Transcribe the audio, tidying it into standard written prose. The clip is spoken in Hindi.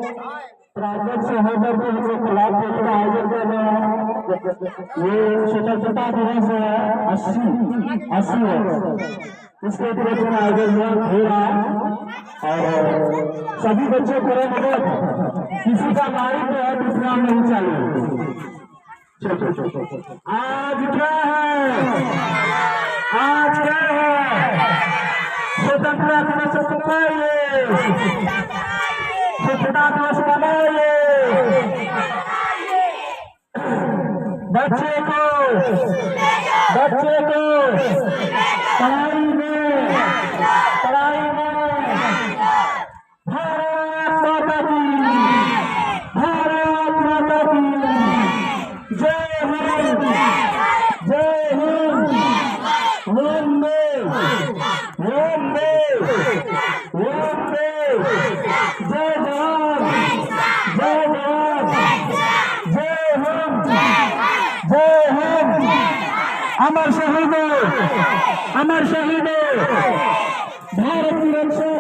प्राइवेट से होकर के हम लोग क्लास का आयोजन कर रहे हैं। ये स्वतंत्रता दिवस है 80 वर्ष इसके उपलक्ष्य में आयोजन हो रहा है और सभी बच्चे करे मगर किसी का माइंड जो है दूसरा नहीं चाहिए। आज क्या है स्वतंत्रता दिवस मनाइए, स्वतंत्रता दिवस मनाइए। बच्चे को पढ़ाई में भारत माता की जय हिंद, वंदे जय जवान, जय हिंद। अमर शहीदों भारत की रक्षा